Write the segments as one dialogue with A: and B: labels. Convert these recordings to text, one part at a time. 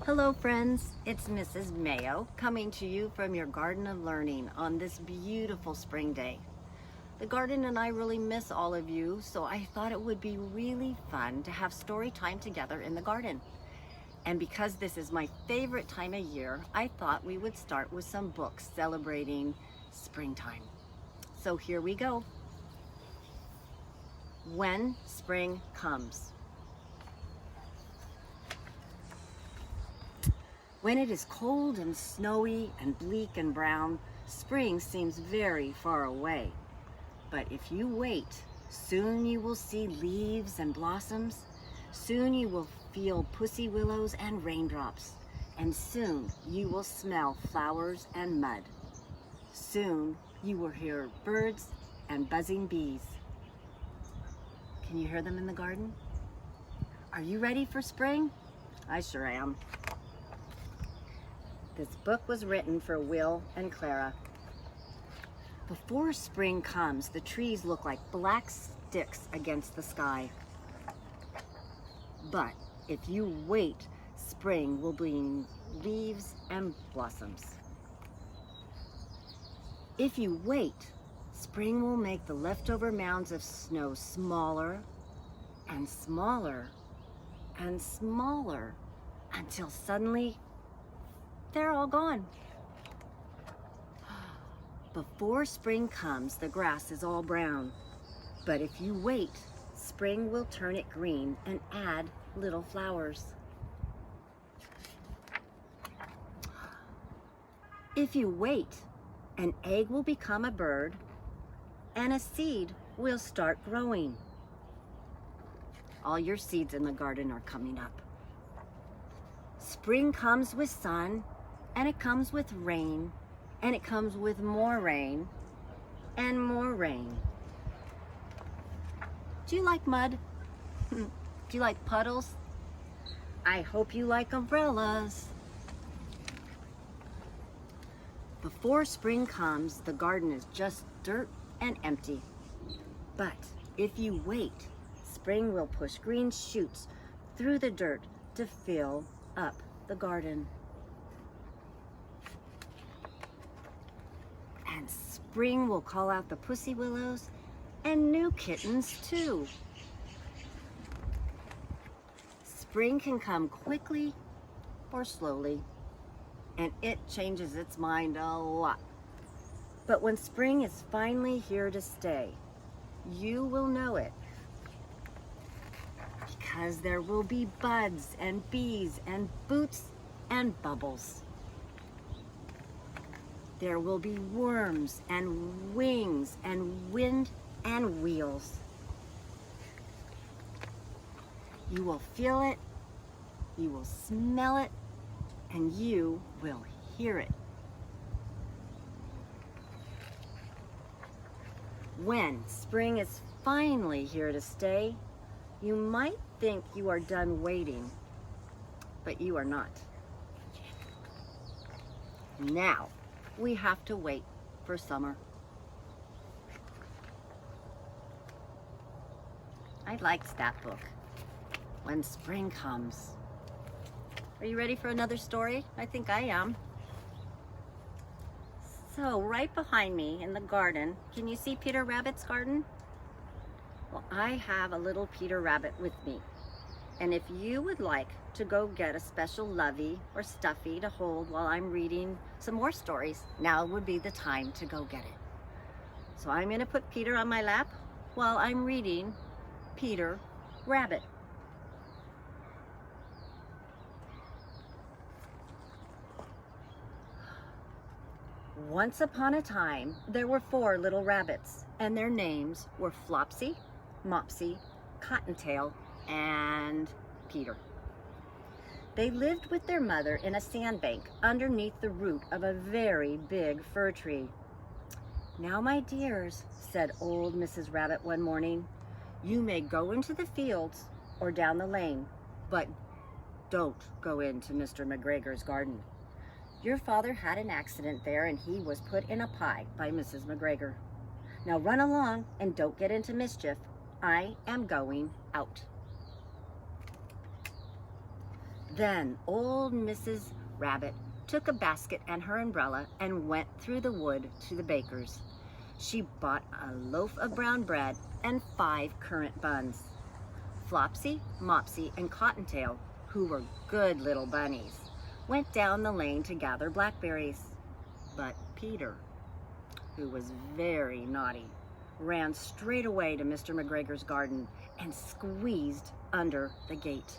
A: Hello friends, it's Mrs. Mayo coming to you from your Garden of Learning on this beautiful spring day. The garden and I really miss all of you, so I thought it would be really fun to have story time together in the garden. And because this is my favorite time of year, I thought we would start with some books celebrating springtime. So here we go. When Spring Comes. When it is cold and snowy and bleak and brown, spring seems very far away. But if you wait, soon you will see leaves and blossoms. Soon you will feel pussy willows and raindrops. And soon you will smell flowers and mud. Soon you will hear birds and buzzing bees. Can you hear them in the garden? Are you ready for spring? I sure am. This book was written for Will and Clara. Before spring comes, the trees look like black sticks against the sky. But if you wait, spring will bring leaves and blossoms. If you wait, spring will make the leftover mounds of snow smaller and smaller and smaller until suddenly they're all gone. Before spring comes, the grass is all brown. But if you wait, spring will turn it green and add little flowers. If you wait, an egg will become a bird and a seed will start growing. All your seeds in the garden are coming up. Spring comes with sun, and it comes with rain, and it comes with more rain, and more rain. Do you like mud? Do you like puddles? I hope you like umbrellas. Before spring comes, the garden is just dirt and empty. But if you wait, spring will push green shoots through the dirt to fill up the garden. And spring will call out the pussy willows and new kittens too. Spring can come quickly or slowly, and it changes its mind a lot. But when spring is finally here to stay, you will know it, because there will be buds and bees and boots and bubbles. There will be worms and wings and wind and wheels. You will feel it, you will smell it, and you will hear it. When spring is finally here to stay, you might think you are done waiting, but you are not. Now, we have to wait for summer. I liked that book, When Spring Comes. Are you ready for another story? I think I am. So, right behind me in the garden, can you see Peter Rabbit's garden? Well, I have a little Peter Rabbit with me. And if you would like to go get a special lovey or stuffy to hold while I'm reading some more stories, now would be the time to go get it. So I'm going to put Peter on my lap while I'm reading Peter Rabbit. Once upon a time, there were 4 little rabbits, and their names were Flopsy, Mopsy, Cottontail, and Peter. They lived with their mother in a sandbank underneath the root of a very big fir tree. "Now, my dears," said old Mrs. Rabbit one morning, "you may go into the fields or down the lane, but don't go into Mr. McGregor's garden. Your father had an accident there and he was put in a pie by Mrs. McGregor. Now run along and don't get into mischief. I am going out." Then old Mrs. Rabbit took a basket and her umbrella and went through the wood to the baker's. She bought a loaf of brown bread and 5 currant buns. Flopsy, Mopsy, and Cottontail, who were good little bunnies, went down the lane to gather blackberries. But Peter, who was very naughty, ran straight away to Mr. McGregor's garden and squeezed under the gate.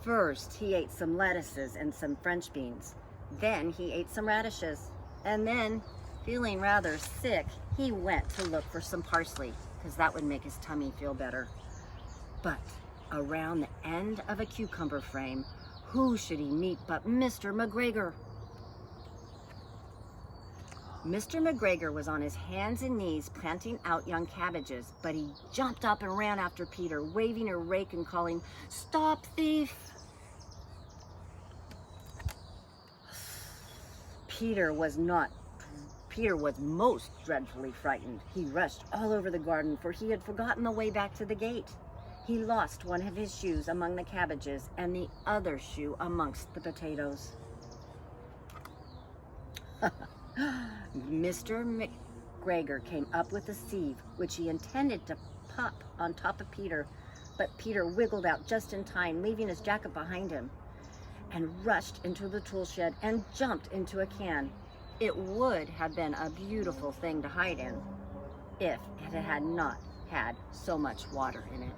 A: First, he ate some lettuces and some French beans. Then he ate some radishes. And then, feeling rather sick, he went to look for some parsley, because that would make his tummy feel better. But around the end of a cucumber frame, who should he meet but Mr. McGregor? Mr. McGregor was on his hands and knees planting out young cabbages, but he jumped up and ran after Peter, waving a rake and calling, "Stop, thief!" Peter was most dreadfully frightened. He rushed all over the garden, for he had forgotten the way back to the gate. He lost one of his shoes among the cabbages and the other shoe amongst the potatoes. Mr. McGregor came up with a sieve, which he intended to pop on top of Peter, but Peter wiggled out just in time, leaving his jacket behind him, and rushed into the tool shed and jumped into a can. It would have been a beautiful thing to hide in if it had not had so much water in it.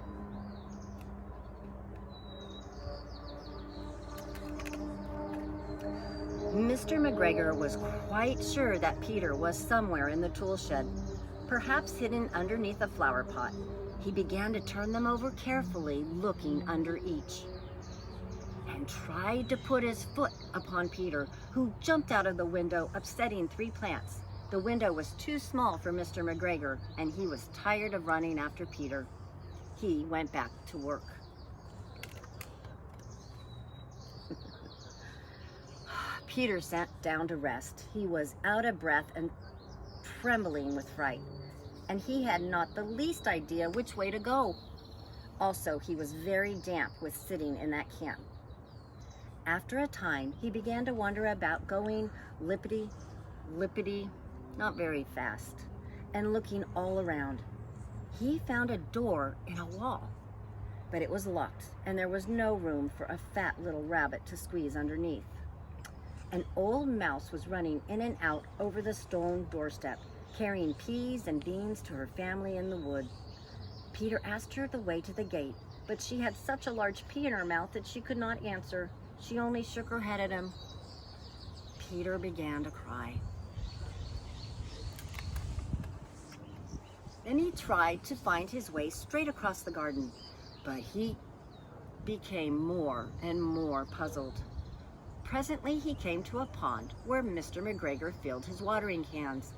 A: Mr. McGregor was quite sure that Peter was somewhere in the tool shed, perhaps hidden underneath a flower pot. He began to turn them over carefully, looking under each, and tried to put his foot upon Peter, who jumped out of the window, upsetting 3 plants. The window was too small for Mr. McGregor, and he was tired of running after Peter. He went back to work. Peter sat down to rest. He was out of breath and trembling with fright, and he had not the least idea which way to go. Also, he was very damp with sitting in that camp. After a time, he began to wonder about going lippity, not very fast, and looking all around. He found a door in a wall, but it was locked, and there was no room for a fat little rabbit to squeeze underneath. An old mouse was running in and out over the stone doorstep, carrying peas and beans to her family in the wood. Peter asked her the way to the gate, but she had such a large pea in her mouth that she could not answer. She only shook her head at him. Peter began to cry. Then he tried to find his way straight across the garden, but he became more and more puzzled. Presently he came to a pond where Mr. McGregor filled his watering cans.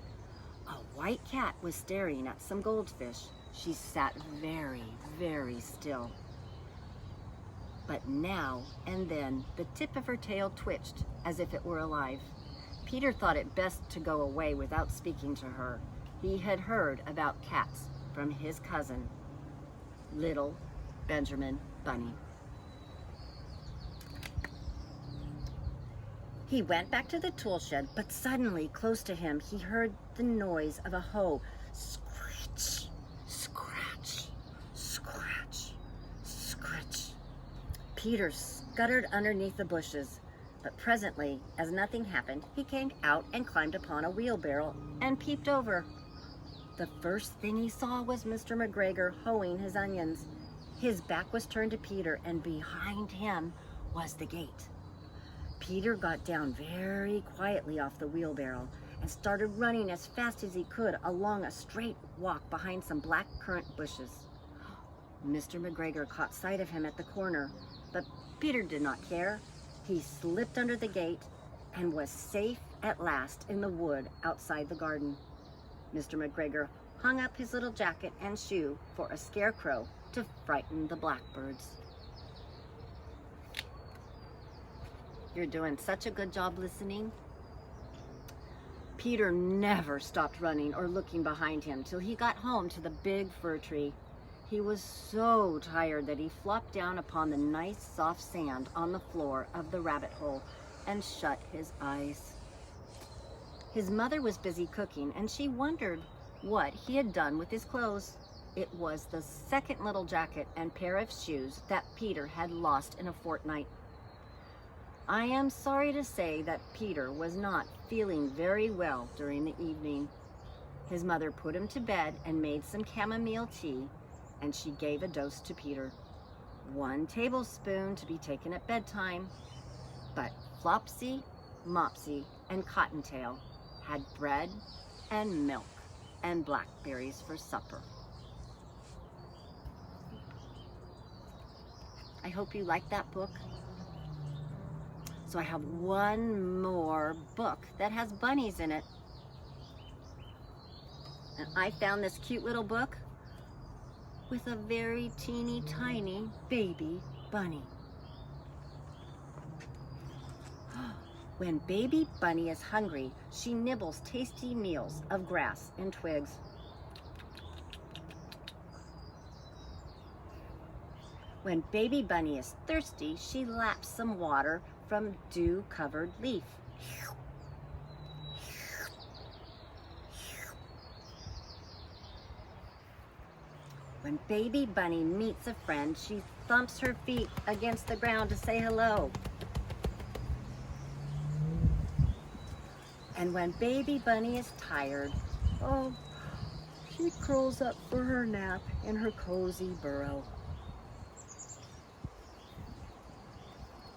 A: A white cat was staring at some goldfish. She sat very, very still. But now and then the tip of her tail twitched as if it were alive. Peter thought it best to go away without speaking to her. He had heard about cats from his cousin, little Benjamin Bunny. He went back to the tool shed, but suddenly, close to him, he heard the noise of a hoe. Scratch, scratch, scratch, scratch. Peter scuttered underneath the bushes, but presently, as nothing happened, he came out and climbed upon a wheelbarrow and peeped over. The first thing he saw was Mr. McGregor hoeing his onions. His back was turned to Peter, and behind him was the gate. Peter got down very quietly off the wheelbarrow and started running as fast as he could along a straight walk behind some black currant bushes. Mr. McGregor caught sight of him at the corner, but Peter did not care. He slipped under the gate and was safe at last in the wood outside the garden. Mr. McGregor hung up his little jacket and shoe for a scarecrow to frighten the blackbirds. You're doing such a good job listening. Peter never stopped running or looking behind him till he got home to the big fir tree. He was so tired that he flopped down upon the nice soft sand on the floor of the rabbit hole and shut his eyes. His mother was busy cooking, and she wondered what he had done with his clothes. It was the second little jacket and pair of shoes that Peter had lost in a fortnight. I am sorry to say that Peter was not feeling very well during the evening. His mother put him to bed and made some chamomile tea, and she gave a dose to Peter. 1 tablespoon to be taken at bedtime. But Flopsy, Mopsy, and Cottontail had bread and milk and blackberries for supper. I hope you like that book. So I have one more book that has bunnies in it. And I found this cute little book with a very teeny tiny baby bunny. When baby bunny is hungry, she nibbles tasty meals of grass and twigs. When baby bunny is thirsty, she laps some water from dew-covered leaf. When baby bunny meets a friend, she thumps her feet against the ground to say hello. And when baby bunny is tired, oh, she curls up for her nap in her cozy burrow.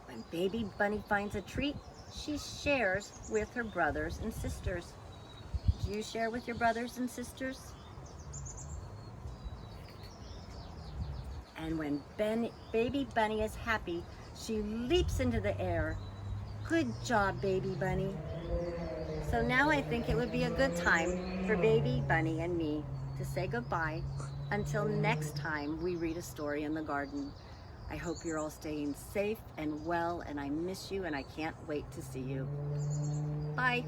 A: When baby bunny finds a treat, she shares with her brothers and sisters. Do you share with your brothers and sisters? And when baby bunny is happy, she leaps into the air. Good job, baby bunny. So now I think it would be a good time for baby bunny and me to say goodbye until next time we read a story in the garden. I hope you're all staying safe and well, and I miss you, and I can't wait to see you. Bye.